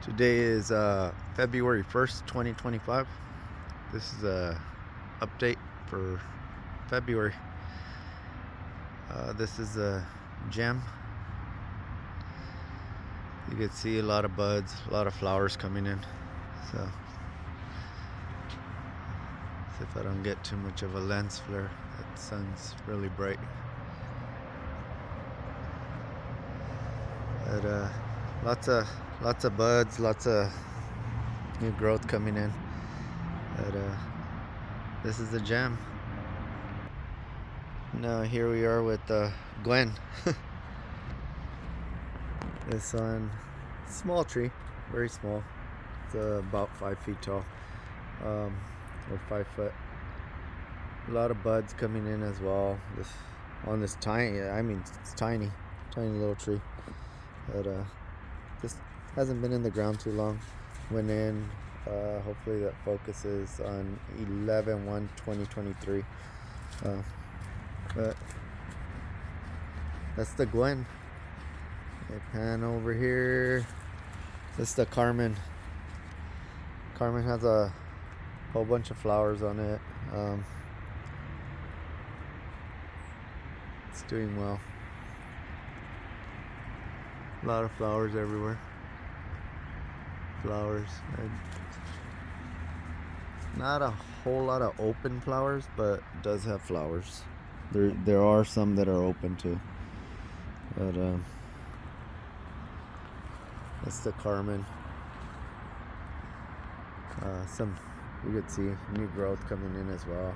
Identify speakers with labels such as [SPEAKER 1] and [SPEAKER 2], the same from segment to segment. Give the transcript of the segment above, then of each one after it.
[SPEAKER 1] Today is February 1st, 2025. This is a update for February. This is a gem. You can see a lot of buds, a lot of flowers coming in. So, see if I don't get too much of a lens flare. That sun's really bright. But lots of buds, lots of new growth coming in. But this is the gem. Now here we are with Gwen. This one, small tree, very small. It's about 5 feet tall, or 5 foot. A lot of buds coming in as well. This tiny, it's tiny little tree. But just hasn't been in the ground too long. Went in. Hopefully that focuses on 11/1/2023. But that's the Gwen. Okay, pan over here. This is the Carmen. Carmen has a whole bunch of flowers on it. It's doing well. A lot of flowers everywhere. Flowers. Not a whole lot of open flowers, but it does have flowers. There are some that are open too. But that's the Carmen. Some you could see new growth coming in as well.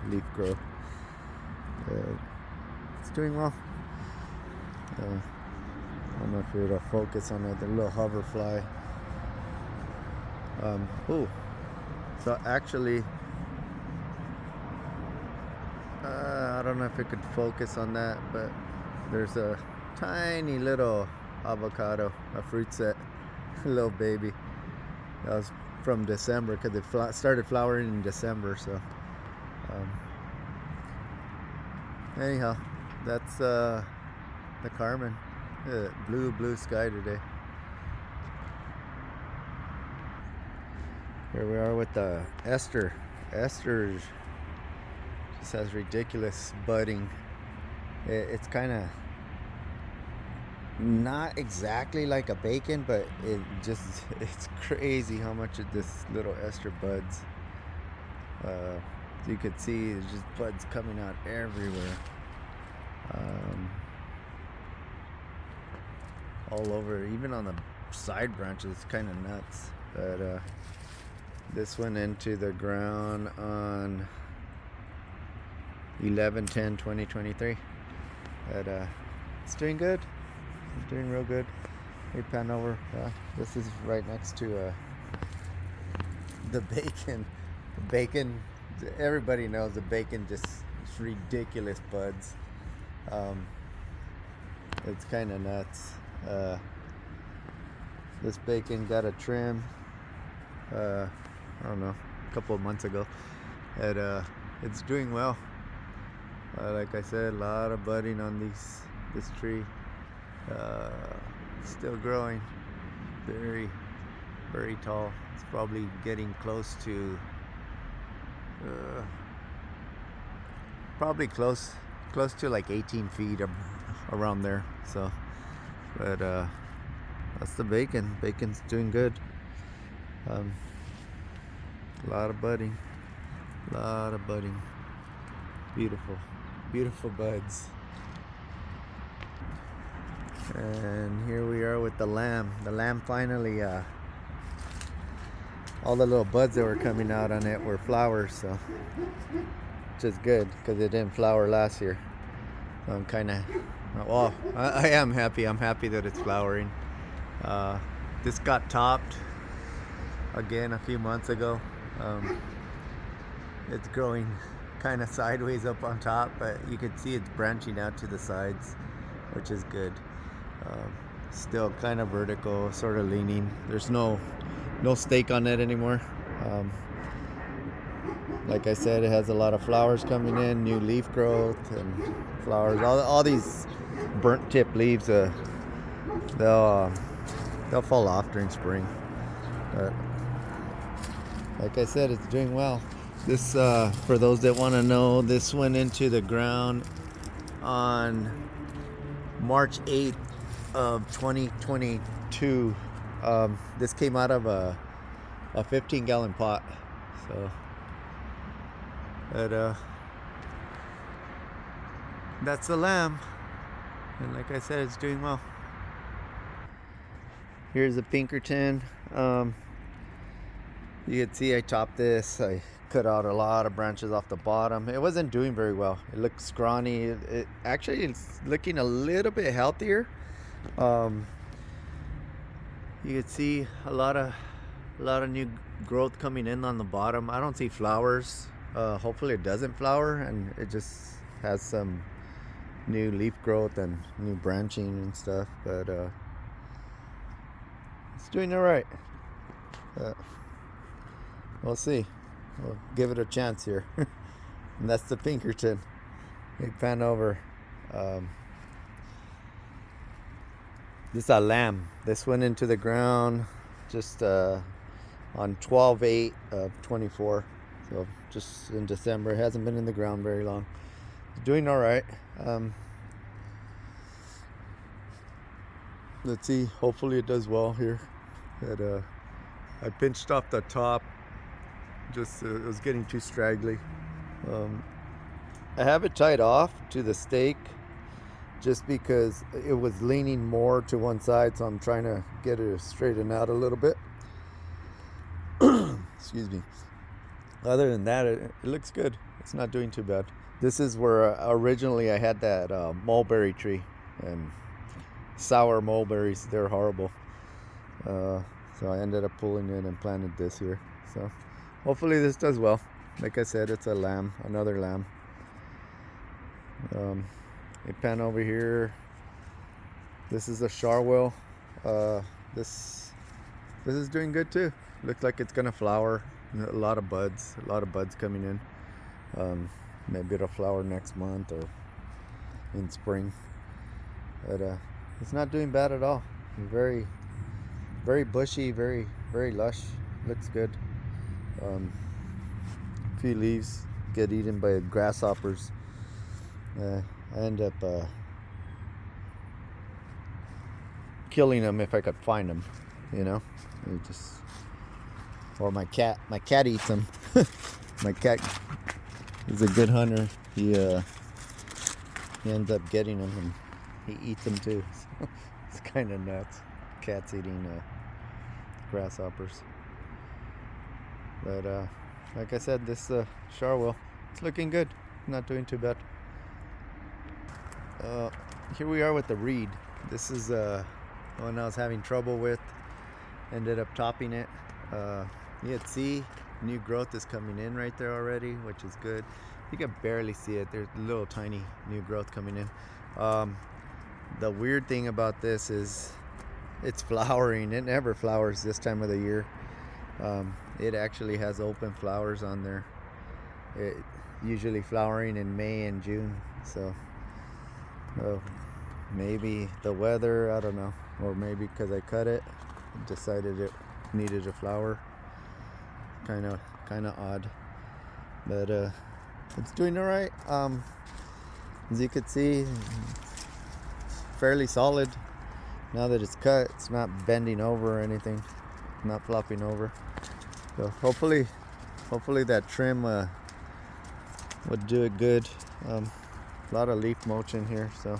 [SPEAKER 1] Leaf growth. It's doing well. I don't know if it'll focus on it. The little hoverfly. So actually, I don't know if it could focus on that, but there's a tiny little avocado, a fruit set, a little baby. That was from December because it started flowering in December. So, anyhow, that's the Carmen. Blue sky today. Here we are with the Esther. Esther just has ridiculous budding. It's kind of not exactly like a bacon, but it's crazy how much of this little Esther buds. You could see there's just buds coming out everywhere. All over, even on the side branches. It's kind of nuts. But this went into the ground on 11/10/2023. But it's doing good. It's doing real good. We pan over. This is right next to the bacon. The bacon. Everybody knows the bacon just it's ridiculous buds. It's kind of nuts. This bacon got a trim. I don't know, a couple of months ago. And it's doing well. Like I said, a lot of budding on this tree. Still growing. Very, very tall. It's probably getting close to close to like 18 feet around there. So, but that's the bacon. Bacon's doing good. A lot of budding. Beautiful buds. And here we are with the lamb. The lamb finally, all the little buds that were coming out on it were flowers, so which is good because it didn't flower last year. So I'm kind of, well, I am happy. I'm happy that it's flowering. This got topped again a few months ago. It's growing kind of sideways up on top, but you can see it's branching out to the sides, which is good. Still kind of vertical, sort of leaning. There's no stake on it anymore. Like I said, it has a lot of flowers coming in, new leaf growth and flowers. All these burnt tip leaves, they'll they'll fall off during spring. But like I said, it's doing well. This, for those that want to know, this went into the ground on March 8th of 2022. This came out of a 15-gallon pot. So, but that's the lamb, and like I said, it's doing well. Here's the Pinkerton. You can see I topped this. I cut out a lot of branches off the bottom. It wasn't doing very well. It looked scrawny. It actually is looking a little bit healthier. You can see a lot of new growth coming in on the bottom. I don't see flowers. Hopefully it doesn't flower and it just has some new leaf growth and new branching and stuff. But it's doing all right. We'll see. We'll give it a chance here. And that's the Pinkerton. Big pan over. This is a lamb. This went into the ground just on 12/8 of 24. So just in December. It hasn't been in the ground very long. It's doing all right. Let's see. Hopefully it does well here. But I pinched off the top. Just it was getting too straggly. I have it tied off to the stake just because it was leaning more to one side, so I'm trying to get it straightened out a little bit. Excuse me. Other than that, it looks good. It's not doing too bad. This is where originally I had that mulberry tree, and sour mulberries, they're horrible. So I ended up pulling it and planted this here. So hopefully this does well. Like I said, it's a lamb, another lamb. A pan over here. This is a Sharwell. This is doing good too. Looks like it's gonna flower. A lot of buds coming in. Maybe it'll flower next month or in spring. But it's not doing bad at all. Very, very bushy, very, very lush. Looks good. A few leaves get eaten by grasshoppers. I end up killing them if I could find them, you know. Or my cat eats them. My cat is a good hunter. He ends up getting them and he eats them too. So it's kind of nuts. Cats eating grasshoppers. But like I said, this Sharwell, it's looking good. Not doing too bad. Here we are with the reed. This is one I was having trouble with. Ended up topping it. You can see new growth is coming in right there already, which is good. You can barely see it. There's little tiny new growth coming in. The weird thing about this is it's flowering. It never flowers this time of the year. It actually has open flowers on there. It usually flowering in May and June. So maybe the weather, I don't know, or maybe because I cut it, decided it needed a flower. Kind of odd, but it's doing all right. As you can see, it's fairly solid. Now that it's cut, it's not bending over or anything, not flopping over. So hopefully that trim would do it good. A lot of leaf mulch in here, so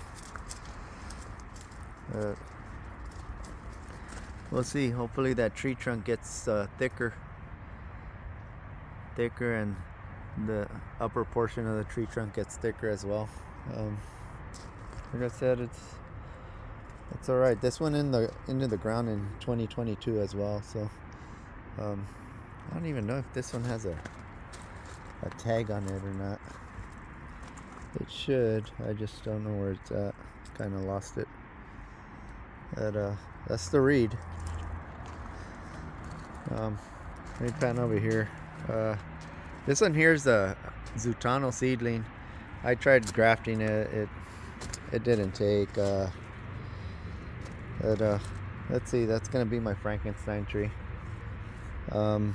[SPEAKER 1] we'll see. Hopefully that tree trunk gets thicker, and the upper portion of the tree trunk gets thicker as well. Like I said, it's all right. This one into the ground in 2022 as well. So I don't even know if this one has a tag on it or not. It should. I just don't know where it's at. Kind of lost it. But that's the reed. Let me pan over here. This one here is a Zutano seedling. I tried grafting it. It didn't take. But let's see, that's gonna be my Frankenstein tree. The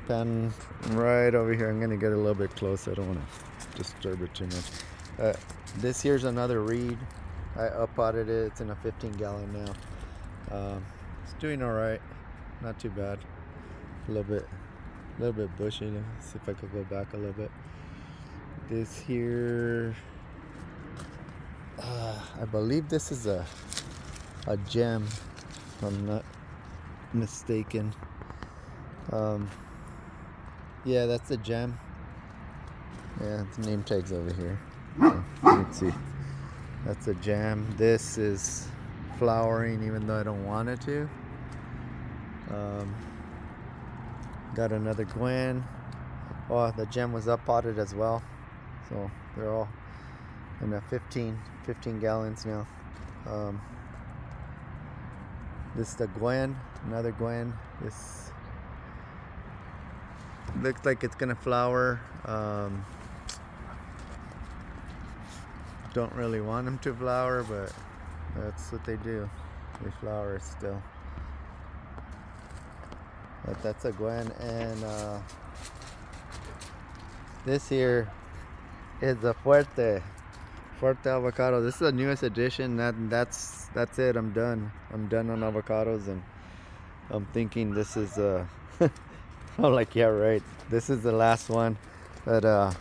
[SPEAKER 1] pan right over here. I'm gonna get a little bit closer. I don't want to disturb it too much. This here's another reed. I uppotted it. It's in a 15-gallon now. It's doing all right, not too bad. A little bit bushy. Let's see if I could go back a little bit. This here, I believe this is a gem, if I'm not mistaken. Yeah, that's a gem. Yeah, the name tag's over here. So, let's see. That's a gem. This is flowering even though I don't want it to. Got another Gwen. Oh, the gem was up potted as well. So they're all in a 15 gallons now. This is the Gwen, another Gwen. This looks like it's gonna flower. Don't really want them to flower, but that's what they do. They flower still. But that's a Gwen, and this here is a Fuerte avocado. This is the newest addition. That's it. I'm done on avocados, and I'm thinking this is I'm like, yeah, right. This is the last one. But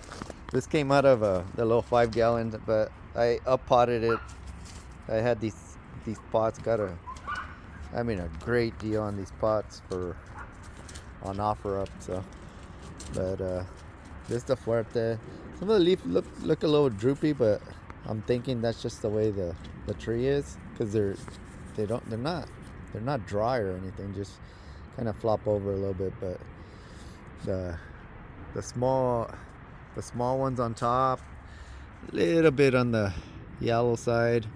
[SPEAKER 1] this came out of the little 5-gallon, but I up-potted it. I had these pots. Got a great deal on these pots on OfferUp. So, but this is the Fuerte. Some of the leaves look a little droopy, but I'm thinking that's just the way the tree is, because they're not dry or anything. Just kind of flop over a little bit, but the small ones on top, a little bit on the yellow side.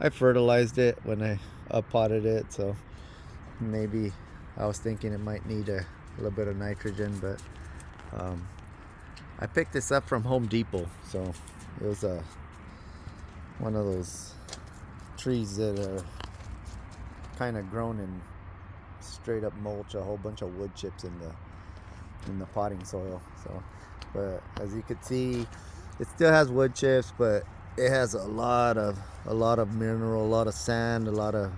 [SPEAKER 1] I fertilized it when I up-potted it, so maybe I was thinking it might need a little bit of nitrogen, but I picked this up from Home Depot, so it was one of those trees that are kind of grown in straight up mulch, a whole bunch of wood chips in the potting soil. So, but as you can see, it still has wood chips, but it has a lot of mineral, a lot of sand, a lot of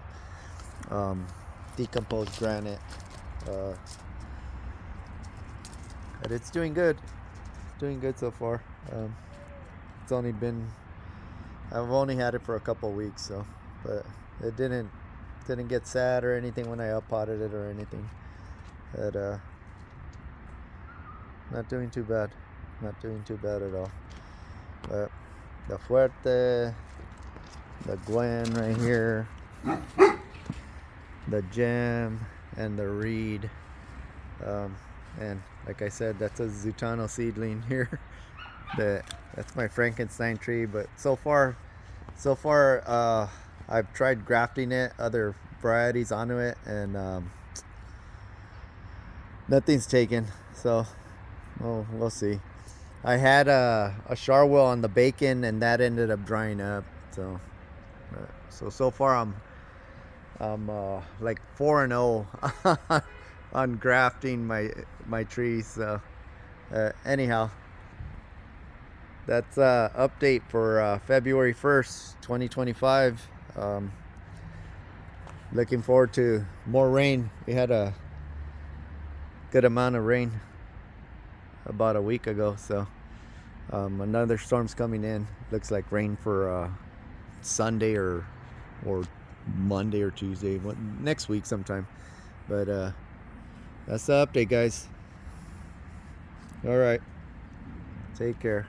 [SPEAKER 1] decomposed granite. But it's doing good. Doing good so far. It's only been, I've only had it for a couple weeks, so, but it didn't get sad or anything when I up-potted it or anything. But not doing too bad. Not doing too bad at all. But the Fuerte, the Gwen right here, the gem, and the reed. And like I said, that's a Zutano seedling here. That's my Frankenstein tree. But so far, I've tried grafting it, other varieties onto it, and nothing's taken. So, we'll see. I had a Sharwell on the bacon, and that ended up drying up. So far I'm like 4-0 on grafting my trees. So anyhow, that's update for February 1st, 2025. Looking forward to more rain. We had a good amount of rain about a week ago, so another storm's coming in. Looks like rain for Sunday or Monday or Tuesday, next week sometime. But that's the update, guys. All right, take care.